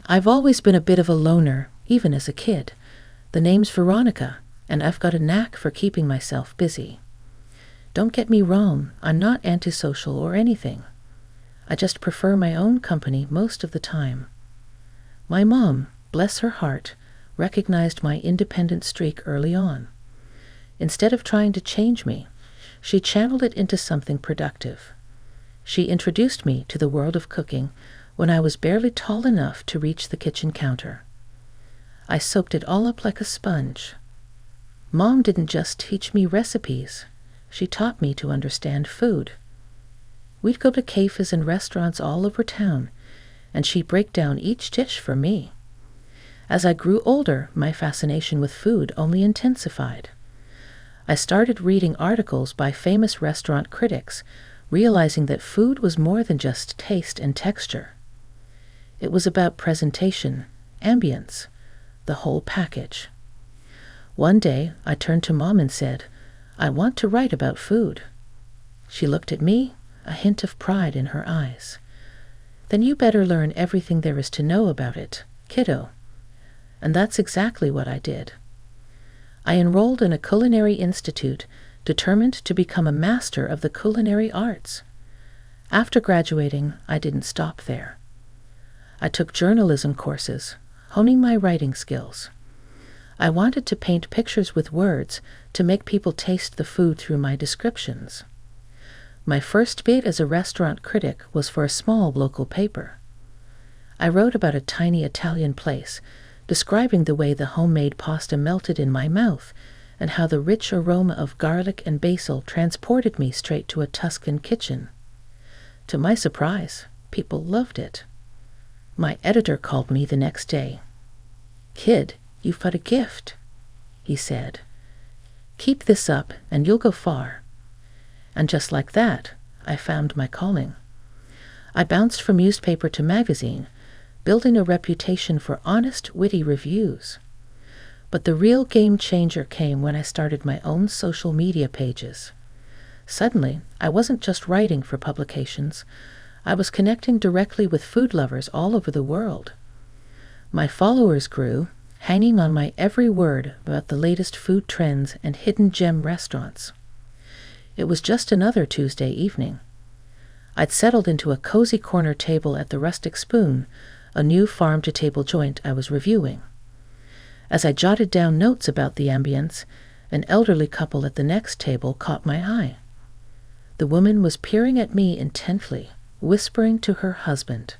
I've always been a bit of a loner, even as a kid. The name's Veronica, and I've got a knack for keeping myself busy. Don't get me wrong, I'm not antisocial or anything. I just prefer my own company most of the time. My mom, bless her heart, recognized my independent streak early on. Instead of trying to change me, she channeled it into something productive. She introduced me to the world of cooking when I was barely tall enough to reach the kitchen counter. I soaked it all up like a sponge. Mom didn't just teach me recipes. She taught me to understand food. We'd go to cafes and restaurants all over town, and she'd break down each dish for me. As I grew older, my fascination with food only intensified. I started reading articles by famous restaurant critics, realizing that food was more than just taste and texture. It was about presentation, ambience, the whole package. One day, I turned to Mom and said, "I want to write about food." She looked at me, a hint of pride in her eyes. "Then you better learn everything there is to know about it, kiddo." And that's exactly what I did. I enrolled in a culinary institute, determined to become a master of the culinary arts. After graduating, I didn't stop there. I took journalism courses, honing my writing skills. I wanted to paint pictures with words to make people taste the food through my descriptions. My first bid as a restaurant critic was for a small local paper. I wrote about a tiny Italian place, describing the way the homemade pasta melted in my mouth and how the rich aroma of garlic and basil transported me straight to a Tuscan kitchen. To my surprise, people loved it. My editor called me the next day. "Kid, you've got a gift," he said. "Keep this up and you'll go far." And just like that, I found my calling. I bounced from newspaper to magazine, building a reputation for honest, witty reviews. But the real game changer came when I started my own social media pages. Suddenly, I wasn't just writing for publications. I was connecting directly with food lovers all over the world. My followers grew, hanging on my every word about the latest food trends and hidden gem restaurants. It was just another Tuesday evening. I'd settled into a cozy corner table at the Rustic Spoon, a new farm-to-table joint I was reviewing. As I jotted down notes about the ambience, an elderly couple at the next table caught my eye. The woman was peering at me intently, whispering to her husband.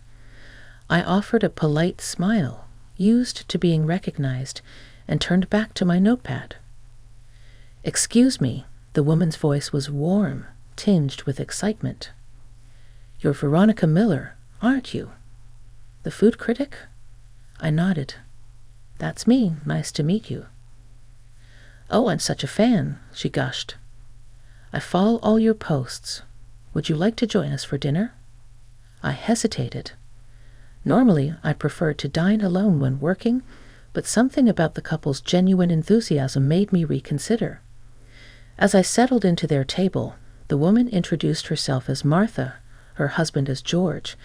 I offered a polite smile, used to being recognized, and turned back to my notepad. "Excuse me," the woman's voice was warm, tinged with excitement. "You're Veronica Miller, aren't you? The food critic?" I nodded. "That's me. Nice to meet you." "Oh, I'm such a fan," she gushed. "I follow all your posts. Would you like to join us for dinner?" I hesitated. Normally, I prefer to dine alone when working, but something about the couple's genuine enthusiasm made me reconsider. As I settled into their table, the woman introduced herself as Martha, her husband as George,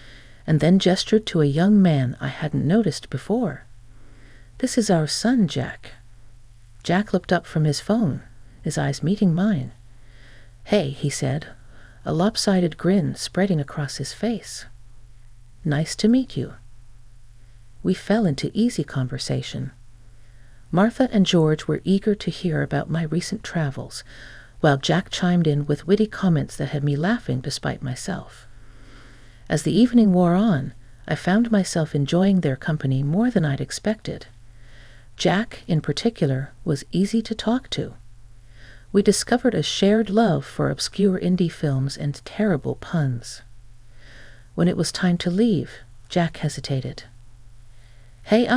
and then gestured to a young man I hadn't noticed before. "This is our son, Jack." Jack looked up from his phone, his eyes meeting mine. "Hey," he said, a lopsided grin spreading across his face. "Nice to meet you." We fell into easy conversation. Martha and George were eager to hear about my recent travels, while Jack chimed in with witty comments that had me laughing despite myself. As the evening wore on, I found myself enjoying their company more than I'd expected. Jack, in particular, was easy to talk to. We discovered a shared love for obscure indie films and terrible puns. When it was time to leave, Jack hesitated. "Hey,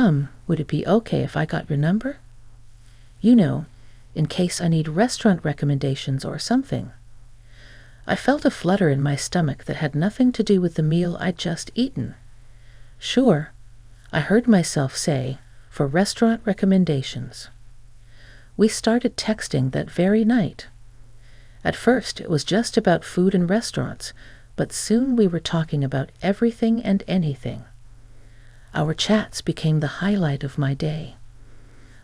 would it be okay if I got your number? You know, in case I need restaurant recommendations or something." I felt a flutter in my stomach that had nothing to do with the meal I'd just eaten. "Sure," I heard myself say, "for restaurant recommendations." We started texting that very night. At first, it was just about food and restaurants, but soon we were talking about everything and anything. Our chats became the highlight of my day.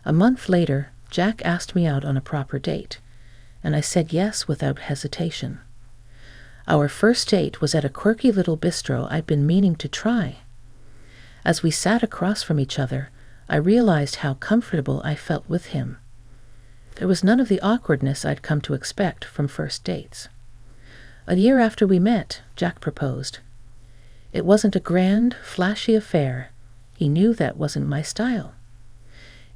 A month later, Jack asked me out on a proper date, and I said yes without hesitation. Our first date was at a quirky little bistro I'd been meaning to try. As we sat across from each other, I realized how comfortable I felt with him. There was none of the awkwardness I'd come to expect from first dates. A year after we met, Jack proposed. It wasn't a grand, flashy affair. He knew that wasn't my style.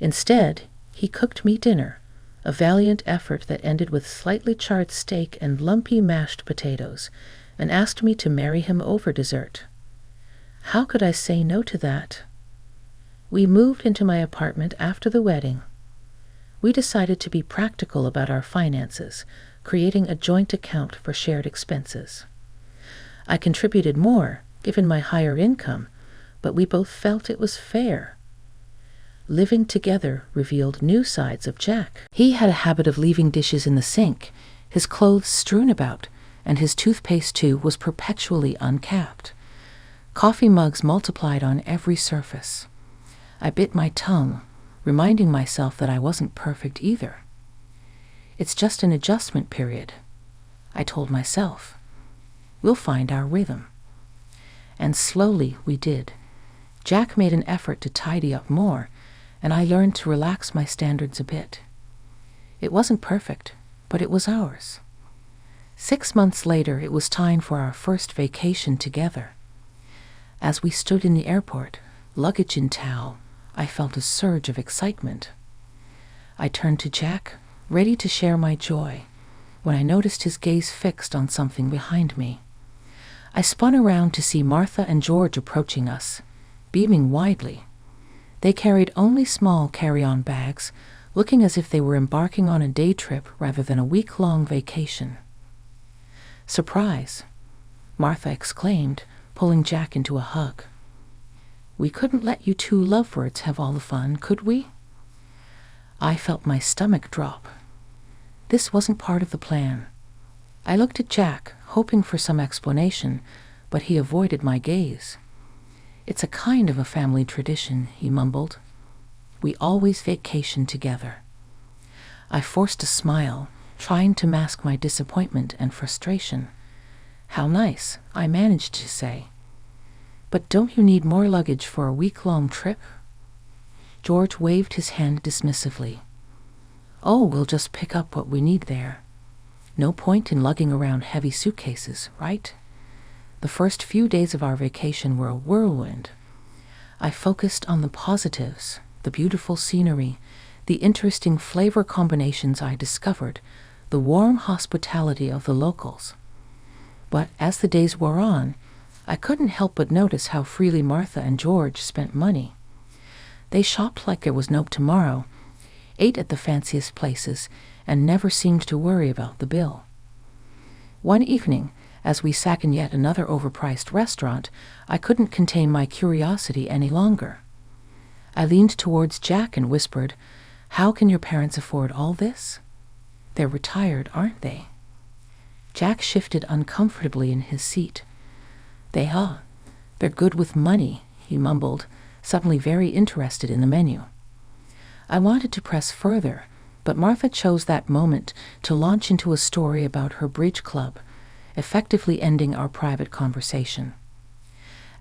Instead, he cooked me dinner, a valiant effort that ended with slightly charred steak and lumpy mashed potatoes, and asked me to marry him over dessert. How could I say no to that? We moved into my apartment after the wedding. We decided to be practical about our finances, creating a joint account for shared expenses. I contributed more, given my higher income, but we both felt it was fair. Living together revealed new sides of Jack. He had a habit of leaving dishes in the sink, his clothes strewn about, and his toothpaste tube was perpetually uncapped. Coffee mugs multiplied on every surface. I bit my tongue, reminding myself that I wasn't perfect either. It's just an adjustment period, I told myself. We'll find our rhythm. And slowly we did. Jack made an effort to tidy up more, and I learned to relax my standards a bit. It wasn't perfect, but it was ours. 6 months later, it was time for our first vacation together. As we stood in the airport, luggage in tow, I felt a surge of excitement. I turned to Jack, ready to share my joy, when I noticed his gaze fixed on something behind me. I spun around to see Martha and George approaching us, beaming widely. They carried only small carry-on bags, looking as if they were embarking on a day trip rather than a week-long vacation. "Surprise!" Martha exclaimed, pulling Jack into a hug. "We couldn't let you two lovebirds have all the fun, could we?" I felt my stomach drop. This wasn't part of the plan. I looked at Jack, hoping for some explanation, but he avoided my gaze. "It's a kind of a family tradition," he mumbled. "We always vacation together." I forced a smile, trying to mask my disappointment and frustration. "How nice," I managed to say. "But don't you need more luggage for a week-long trip?" George waved his hand dismissively. "Oh, we'll just pick up what we need there. No point in lugging around heavy suitcases, right?" The first few days of our vacation were a whirlwind. I focused on the positives, the beautiful scenery, the interesting flavor combinations I discovered, the warm hospitality of the locals. But as the days wore on, I couldn't help but notice how freely Martha and George spent money. They shopped like there was no tomorrow, ate at the fanciest places, and never seemed to worry about the bill. One evening, as we sat in yet another overpriced restaurant, I couldn't contain my curiosity any longer. I leaned towards Jack and whispered, "How can your parents afford all this? They're retired, aren't they?" Jack shifted uncomfortably in his seat. They're good with money," he mumbled, suddenly very interested in the menu. I wanted to press further, but Martha chose that moment to launch into a story about her bridge club, effectively ending our private conversation.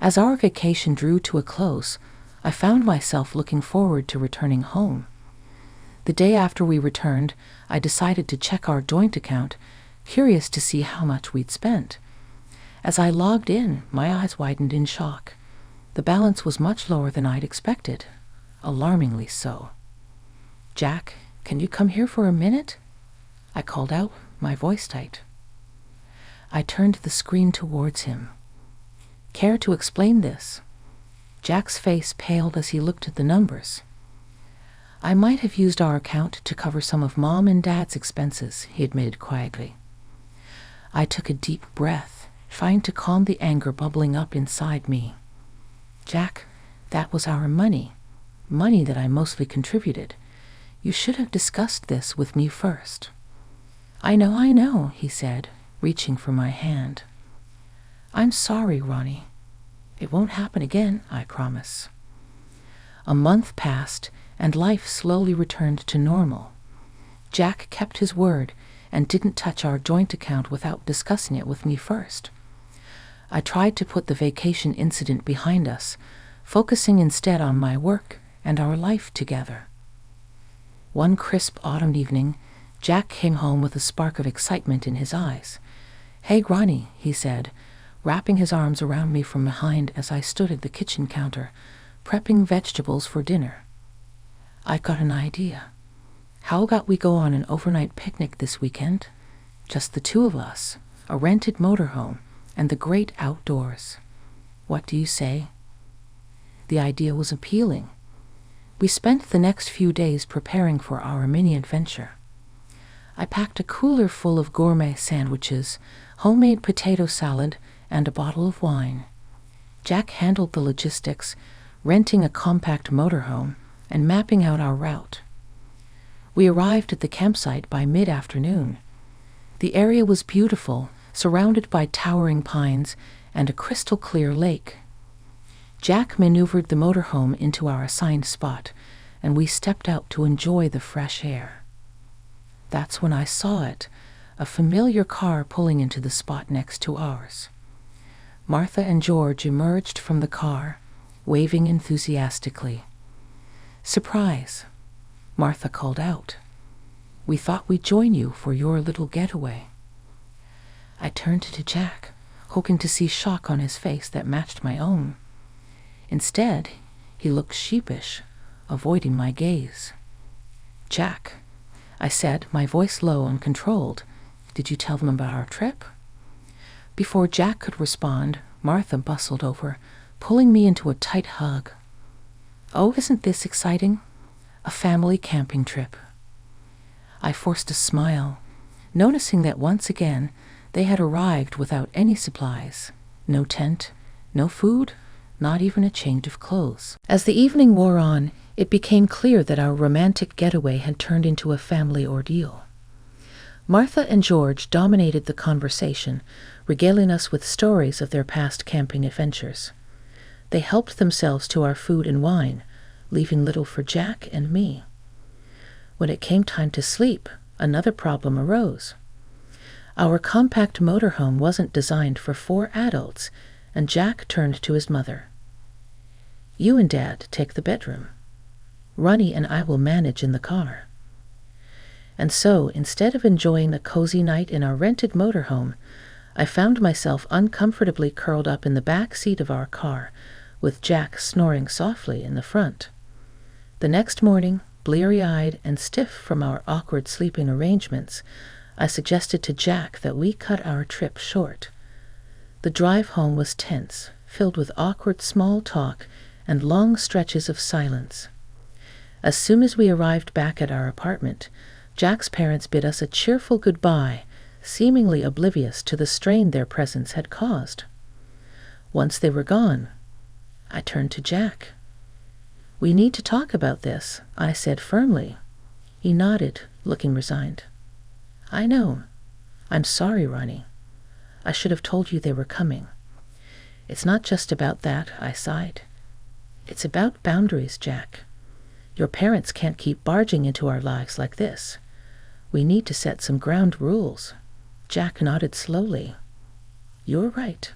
As our vacation drew to a close, I found myself looking forward to returning home. The day after we returned, I decided to check our joint account, curious to see how much we'd spent. As I logged in, my eyes widened in shock. The balance was much lower than I'd expected, alarmingly so. "Jack, can you come here for a minute?" I called out, my voice tight. I turned the screen towards him. "Care to explain this?" Jack's face paled as he looked at the numbers. "I might have used our account to cover some of Mom and Dad's expenses," he admitted quietly. I took a deep breath, trying to calm the anger bubbling up inside me. "Jack, that was our money that I mostly contributed. You should have discussed this with me first." I know, he said, reaching for my hand. "I'm sorry, Ronnie. It won't happen again, I promise." A month passed, and life slowly returned to normal. Jack kept his word and didn't touch our joint account without discussing it with me first. I tried to put the vacation incident behind us, focusing instead on my work and our life together. One crisp autumn evening, Jack came home with a spark of excitement in his eyes. "Hey, Ronnie," he said, wrapping his arms around me from behind as I stood at the kitchen counter, prepping vegetables for dinner. "I got an idea. How about we go on an overnight picnic this weekend? Just the two of us, a rented motorhome, and the great outdoors. What do you say?" The idea was appealing. We spent the next few days preparing for our mini-adventure. I packed a cooler full of gourmet sandwiches, homemade potato salad, and a bottle of wine. Jack handled the logistics, renting a compact motorhome and mapping out our route. We arrived at the campsite by mid-afternoon. The area was beautiful, surrounded by towering pines and a crystal-clear lake. Jack maneuvered the motorhome into our assigned spot, and we stepped out to enjoy the fresh air. That's when I saw it, a familiar car pulling into the spot next to ours. Martha and George emerged from the car, waving enthusiastically. "Surprise," Martha called out. "We thought we'd join you for your little getaway." I turned to Jack, hoping to see shock on his face that matched my own. Instead, he looked sheepish, avoiding my gaze. "Jack," I said, my voice low and controlled, "did you tell them about our trip?" Before Jack could respond, Martha bustled over, pulling me into a tight hug. "Oh, isn't this exciting? A family camping trip." I forced a smile, noticing that once again they had arrived without any supplies. No tent, no food, not even a change of clothes. As the evening wore on, it became clear that our romantic getaway had turned into a family ordeal. Martha and George dominated the conversation, regaling us with stories of their past camping adventures. They helped themselves to our food and wine, leaving little for Jack and me. When it came time to sleep, another problem arose. Our compact motorhome wasn't designed for 4 adults, and Jack turned to his mother. "You and Dad take the bedroom. Ronnie and I will manage in the car." And so, instead of enjoying a cozy night in our rented motorhome, I found myself uncomfortably curled up in the back seat of our car, with Jack snoring softly in the front. The next morning, bleary-eyed and stiff from our awkward sleeping arrangements, I suggested to Jack that we cut our trip short. The drive home was tense, filled with awkward small talk and long stretches of silence. As soon as we arrived back at our apartment, Jack's parents bid us a cheerful goodbye, seemingly oblivious to the strain their presence had caused. Once they were gone, I turned to Jack. "We need to talk about this," I said firmly. He nodded, looking resigned. "I know. I'm sorry, Ronnie. I should have told you they were coming." "It's not just about that," I sighed. "It's about boundaries, Jack. Your parents can't keep barging into our lives like this. We need to set some ground rules." Jack nodded slowly. "You're right.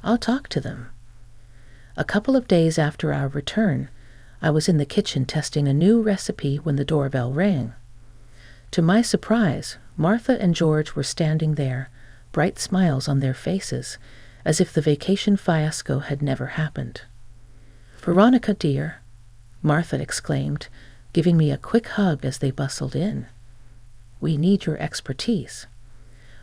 I'll talk to them." A couple of days after our return, I was in the kitchen testing a new recipe when the doorbell rang. To my surprise, Martha and George were standing there, bright smiles on their faces, as if the vacation fiasco had never happened. "Veronica, dear," Martha exclaimed, giving me a quick hug as they bustled in. "We need your expertise.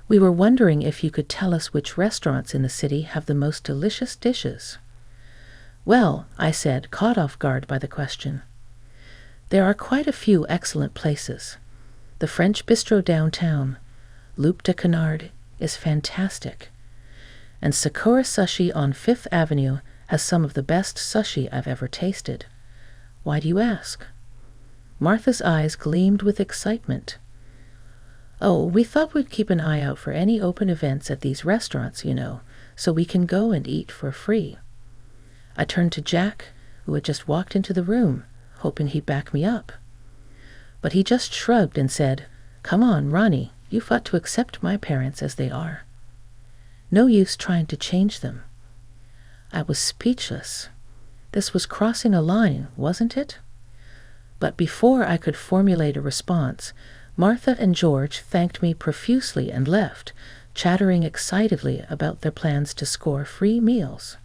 We were wondering if you could tell us which restaurants in the city have the most delicious dishes." "Well," I said, caught off guard by the question, "there are quite a few excellent places. The French Bistro downtown, Loup de Canard, is fantastic. And Sakura Sushi on 5th Avenue has some of the best sushi I've ever tasted. Why do you ask?" Martha's eyes gleamed with excitement. "Oh, we thought we'd keep an eye out for any open events at these restaurants, so we can go and eat for free." I turned to Jack, who had just walked into the room, hoping he'd back me up. But he just shrugged and said, "Come on, Ronnie, you've got to accept my parents as they are. No use trying to change them." I was speechless. This was crossing a line, wasn't it? But before I could formulate a response, Martha and George thanked me profusely and left, chattering excitedly about their plans to score free meals.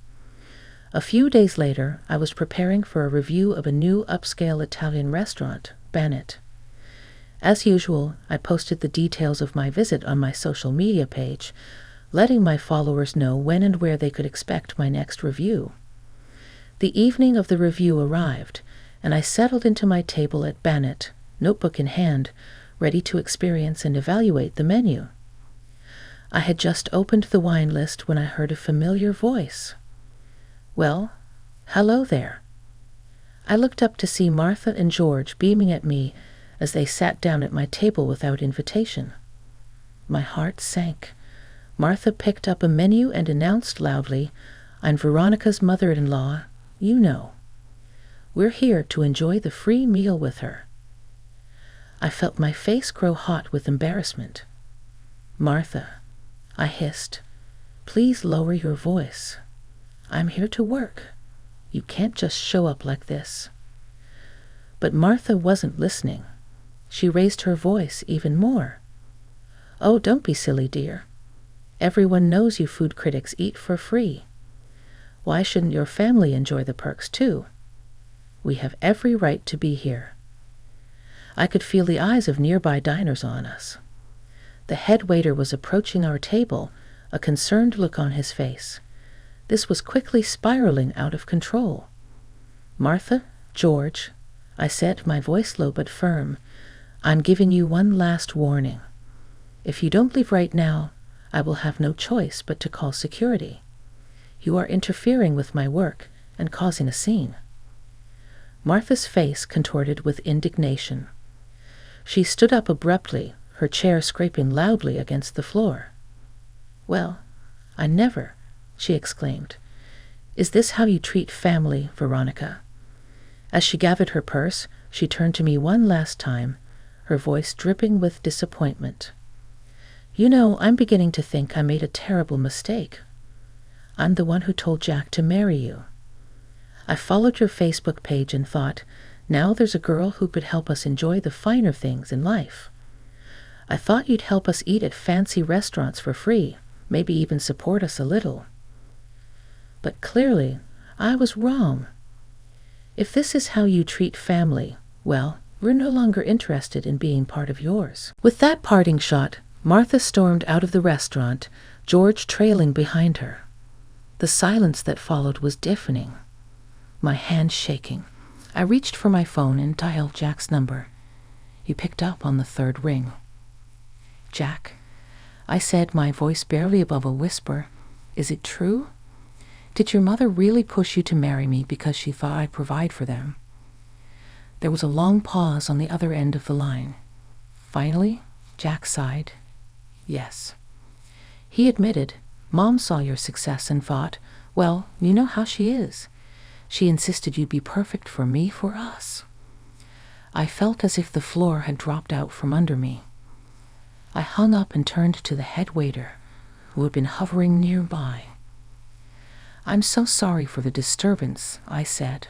A few days later, I was preparing for a review of a new upscale Italian restaurant, Bennett. As usual, I posted the details of my visit on my social media page, letting my followers know when and where they could expect my next review. The evening of the review arrived, and I settled into my table at Bennett, notebook in hand, ready to experience and evaluate the menu. I had just opened the wine list when I heard a familiar voice. "Well, hello there." I looked up to see Martha and George beaming at me as they sat down at my table without invitation. My heart sank. Martha picked up a menu and announced loudly, "I'm Veronica's mother-in-law, you know. We're here to enjoy the free meal with her." I felt my face grow hot with embarrassment. "Martha," I hissed, "please lower your voice. I'm here to work. You can't just show up like this." But Martha wasn't listening. She raised her voice even more. "Oh, don't be silly, dear. Everyone knows you food critics eat for free. Why shouldn't your family enjoy the perks too? We have every right to be here." I could feel the eyes of nearby diners on us. The head waiter was approaching our table, a concerned look on his face. This was quickly spiraling out of control. "Martha, George," I said, my voice low but firm, "I'm giving you one last warning. If you don't leave right now, I will have no choice but to call security. You are interfering with my work and causing a scene." Martha's face contorted with indignation. She stood up abruptly, her chair scraping loudly against the floor. "Well, I never," she exclaimed. "Is this how you treat family, Veronica?" As she gathered her purse, she turned to me one last time, her voice dripping with disappointment. "You know, I'm beginning to think I made a terrible mistake. I'm the one who told Jack to marry you. I followed your Facebook page and thought, now there's a girl who could help us enjoy the finer things in life. I thought you'd help us eat at fancy restaurants for free, maybe even support us a little. But clearly, I was wrong. If this is how you treat family, well, we're no longer interested in being part of yours." With that parting shot, Martha stormed out of the restaurant, George trailing behind her. The silence that followed was deafening. My hand shaking, I reached for my phone and dialed Jack's number. He picked up on the third ring. "Jack," I said, my voice barely above a whisper, "is it true? Did your mother really push you to marry me because she thought I'd provide for them?" There was a long pause on the other end of the line. Finally, Jack sighed. "Yes." He admitted, "Mom saw your success and thought, well, you know how she is. She insisted you'd be perfect for me, for us." I felt as if the floor had dropped out from under me. I hung up and turned to the head waiter, who had been hovering nearby. "I'm so sorry for the disturbance," I said.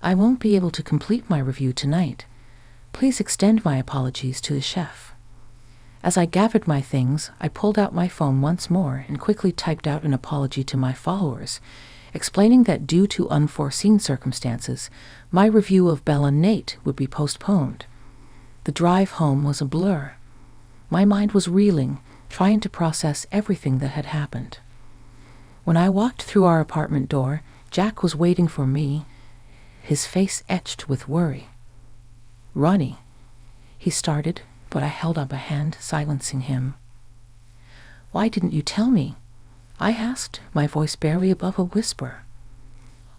"I won't be able to complete my review tonight. Please extend my apologies to the chef." As I gathered my things, I pulled out my phone once more and quickly typed out an apology to my followers, explaining that due to unforeseen circumstances, my review of Belle and Nate would be postponed. The drive home was a blur. My mind was reeling, trying to process everything that had happened. When I walked through our apartment door, Jack was waiting for me, his face etched with worry. "Ronnie," he started, but I held up a hand, silencing him. "Why didn't you tell me?" I asked, my voice barely above a whisper.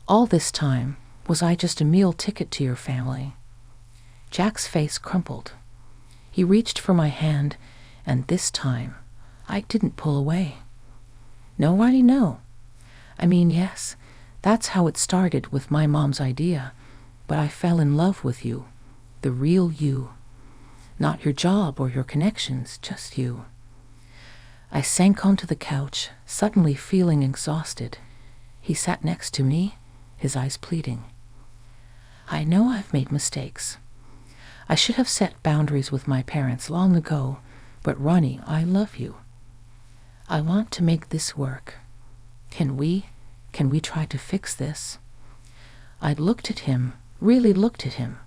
"All this time, was I just a meal ticket to your family?" Jack's face crumpled. He reached for my hand, and this time, I didn't pull away. "No, Ronnie, no. I mean, yes, That's how it started with my mom's idea, but I fell in love with you, the real you. Not your job or your connections, just you. I sank onto the couch, suddenly feeling exhausted. He sat next to me, his eyes pleading. I know I've made mistakes. I should have set boundaries with my parents long ago, but Ronnie, I love you. I want to make this work. Can we try to fix this? I looked at him, really looked at him.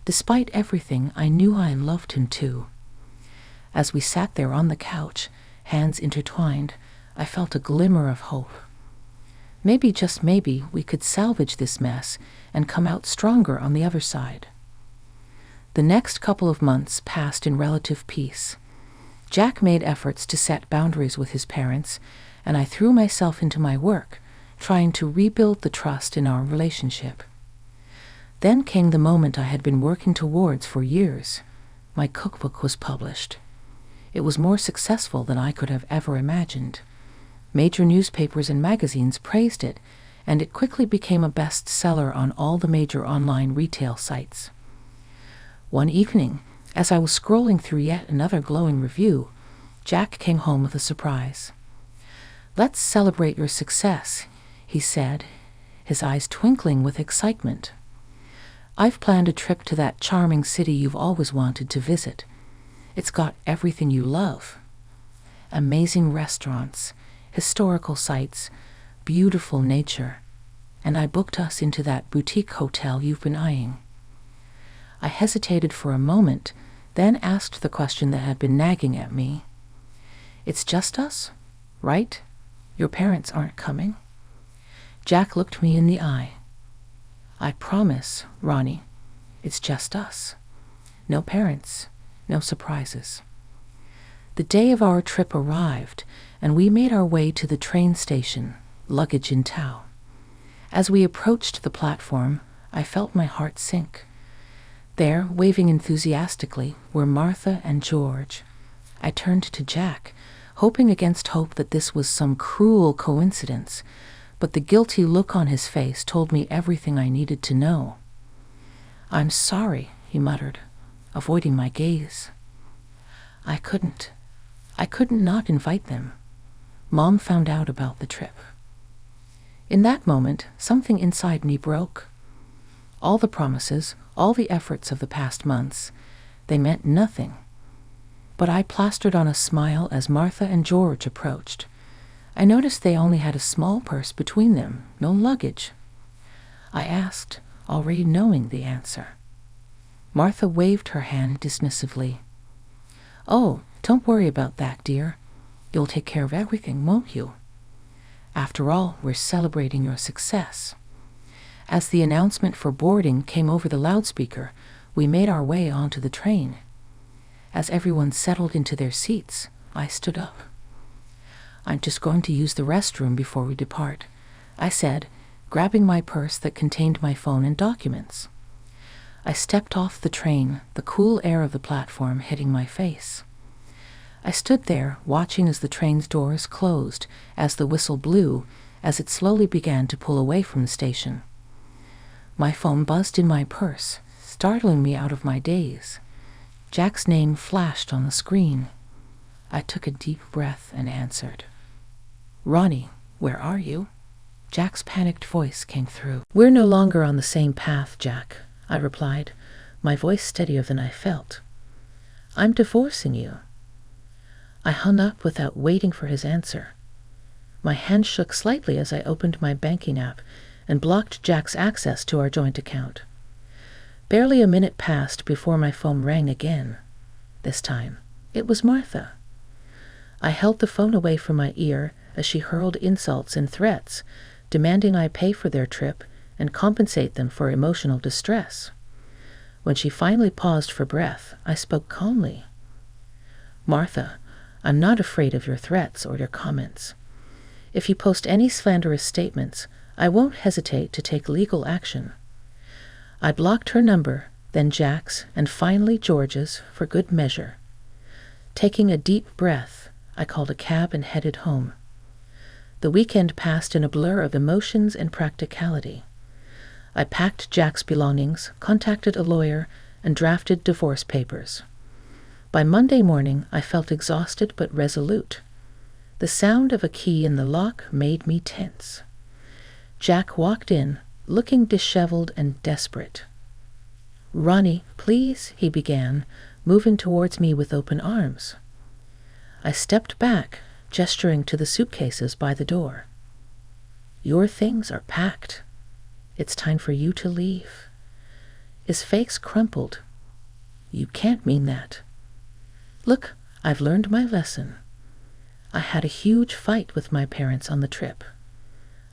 Despite everything, I knew I loved him too. As we sat there on the couch, hands intertwined, I felt a glimmer of hope. Maybe, just maybe, we could salvage this mess and come out stronger on the other side. The next couple of months passed in relative peace. Jack made efforts to set boundaries with his parents, and I threw myself into my work, trying to rebuild the trust in our relationship. Then came the moment I had been working towards for years. My cookbook was published. It was more successful than I could have ever imagined. Major newspapers and magazines praised it, and it quickly became a bestseller on all the major online retail sites. One evening, as I was scrolling through yet another glowing review, Jack came home with a surprise. "Let's celebrate your success," he said, his eyes twinkling with excitement. "I've planned a trip to that charming city you've always wanted to visit. It's got everything you love. Amazing restaurants, historical sites, beautiful nature, and I booked us into that boutique hotel you've been eyeing." I hesitated for a moment, then asked the question that had been nagging at me. "It's just us, right? Your parents aren't coming?" Jack looked me in the eye. "I promise, Ronnie, it's just us. No parents, no surprises." The day of our trip arrived, and we made our way to the train station, luggage in tow. As we approached the platform, I felt my heart sink. There, waving enthusiastically, were Martha and George. I turned to Jack, hoping against hope that this was some cruel coincidence, but the guilty look on his face told me everything I needed to know. "I'm sorry," he muttered, avoiding my gaze. I couldn't not invite them. Mom found out about the trip. In that moment, something inside me broke. All the promises, all the efforts of the past months, they meant nothing. But I plastered on a smile as Martha and George approached. I noticed they only had a small purse between them, no luggage. I asked, already knowing the answer. Martha waved her hand dismissively. "Oh, don't worry about that, dear. You'll take care of everything, won't you? After all, we're celebrating your success." As the announcement for boarding came over the loudspeaker, we made our way onto the train. As everyone settled into their seats, I stood up. "I'm just going to use the restroom before we depart," I said, grabbing my purse that contained my phone and documents. I stepped off the train, the cool air of the platform hitting my face. I stood there, watching as the train's doors closed, as the whistle blew, as it slowly began to pull away from the station. My phone buzzed in my purse, startling me out of my daze. Jack's name flashed on the screen. I took a deep breath and answered. "Ronnie, where are you?" Jack's panicked voice came through. "We're no longer on the same path, Jack," I replied, my voice steadier than I felt. "I'm divorcing you." I hung up without waiting for his answer. My hand shook slightly as I opened my banking app and blocked Jack's access to our joint account. Barely a minute passed before my phone rang again. This time, it was Martha. I held the phone away from my ear as she hurled insults and threats, demanding I pay for their trip and compensate them for emotional distress. When she finally paused for breath, I spoke calmly. "Martha, I'm not afraid of your threats or your comments. If you post any slanderous statements, I won't hesitate to take legal action." I blocked her number, then Jack's, and finally George's, for good measure. Taking a deep breath, I called a cab and headed home. The weekend passed in a blur of emotions and practicality. I packed Jack's belongings, contacted a lawyer, and drafted divorce papers. By Monday morning, I felt exhausted but resolute. The sound of a key in the lock made me tense. Jack walked in, looking disheveled and desperate. "Ronnie, please," he began, moving towards me with open arms. I stepped back, gesturing to the suitcases by the door. "Your things are packed. It's time for you to leave." His face crumpled. "You can't mean that." "Look, I've learned my lesson. I had a huge fight with my parents on the trip.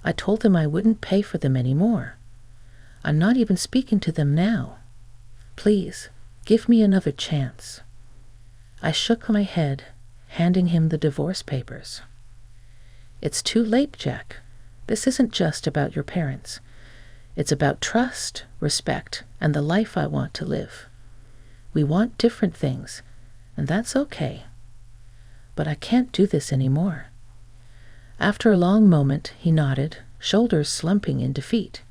I told them I wouldn't pay for them anymore. I'm not even speaking to them now. Please, give me another chance." I shook my head, handing him the divorce papers. "It's too late, Jack. This isn't just about your parents. It's about trust, respect, and the life I want to live. We want different things, and that's okay. But I can't do this anymore." After a long moment, he nodded, shoulders slumping in defeat.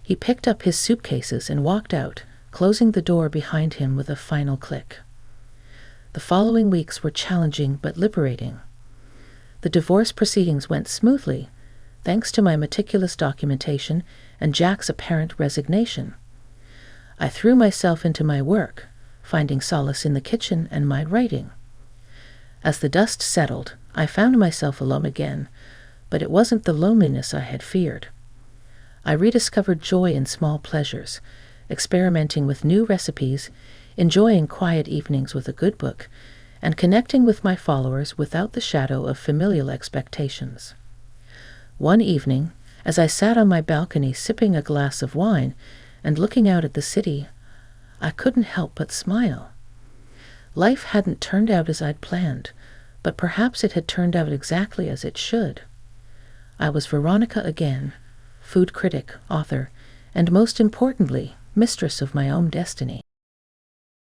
He picked up his suitcases and walked out, closing the door behind him with a final click. The following weeks were challenging but liberating. The divorce proceedings went smoothly, thanks to my meticulous documentation and Jack's apparent resignation. I threw myself into my work, finding solace in the kitchen and my writing. As the dust settled, I found myself alone again, but it wasn't the loneliness I had feared. I rediscovered joy in small pleasures, experimenting with new recipes, enjoying quiet evenings with a good book, and connecting with my followers without the shadow of familial expectations. One evening, as I sat on my balcony sipping a glass of wine and looking out at the city, I couldn't help but smile. Life hadn't turned out as I'd planned, but perhaps it had turned out exactly as it should. I was Veronica again, food critic, author, and most importantly, mistress of my own destiny.